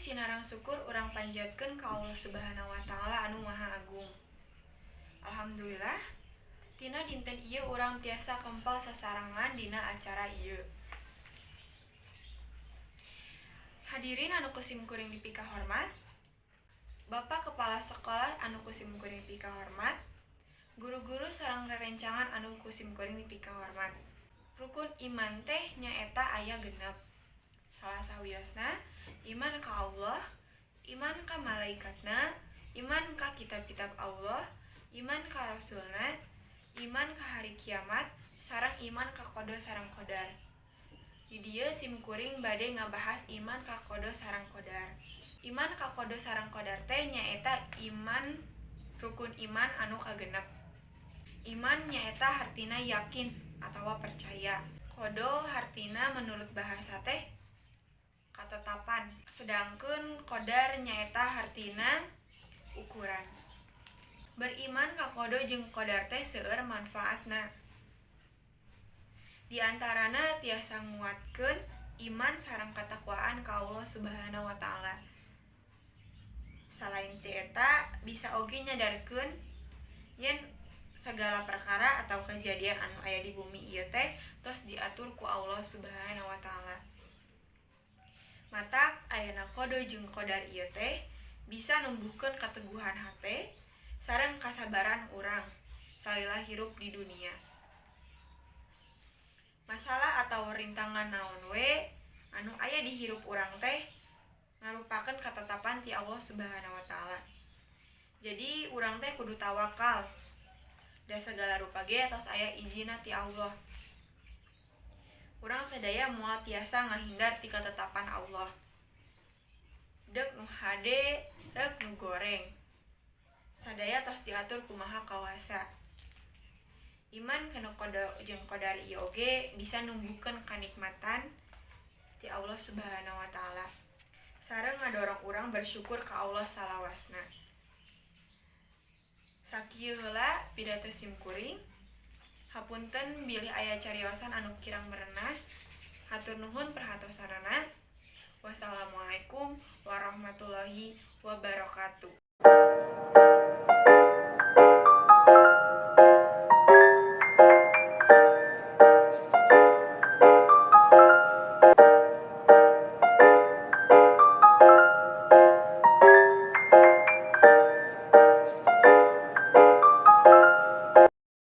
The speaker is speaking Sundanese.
sinarang syukur urang panjatkeun ka Allah Subhanahu wa taala anu Maha Agung. Alhamdulillah, tina dinten ieu urang tiasa kempal sasarangan dina acara ieu. Hadirin anu kusim kuring dipika hormat, Bapak Kepala Sekolah anu kusim kuring dipika hormat, guru-guru sareng rerencangan anu kusim kuring dipika hormat. Rukun iman teh nyaeta aya genep. Salah sawiosna iman ka Allah, iman ka malaikatna, iman ka kitab-kitab Allah, iman ka rasulna, iman ka hari kiamat, sareng iman ka qada sareng qadar. Di dieu simkuring bade ngabahas iman ka qada sareng qadar. Iman ka qada sareng qadar teh nyaeta iman rukun iman anu kagenep. Iman nyaeta hartina yakin atawa percaya. Qada hartina menurut bahasa teh katetapan, sedangkeun qadar nyaeta hartina ukuran. Beriman ka qada jeung qadar teh seueur manfaatna. Di antarana tiasa nguatkeun iman sareng katakwaan ka Allah Subhanahu wa taala. Selain ti eta bisa oge nyadarkeun yen segala perkara atau kejadian anu aya di bumi ieu teh tos diatur ku Allah Subhanahu wa taala. Matak ayana qada jeung qadar ieu teh bisa numbuhkeun kateguhan hate sareng kasabaran urang salila hirup di dunia. Masalah atau rintangan naon we anu aya di hirup urang teh ngarupakeun katetapan ti Allah Subhanahu wa taala. Jadi urang teh kudu tawakal. Da segala rupa ge tos aya ijina ti Allah. Urang sadaya moal tiasa ngahindar ti katetapan Allah. Deuk nu hade, deuk nu goreng. Sadaya tos diatur ku Maha Kawasa. Iman kana qada jeung qadar ieu oge bisa numbuhkeun kanikmatan ti Allah Subhanahu wa taala. Sareng ngadorong urang bersyukur ka Allah salawasna. Sakieu heula pidato simkuring. Hapunten bilih aya cariosan anu kirang merenah. Hatur nuhun perhatosanana. Wassalamualaikum warahmatullahi wabarakatuh.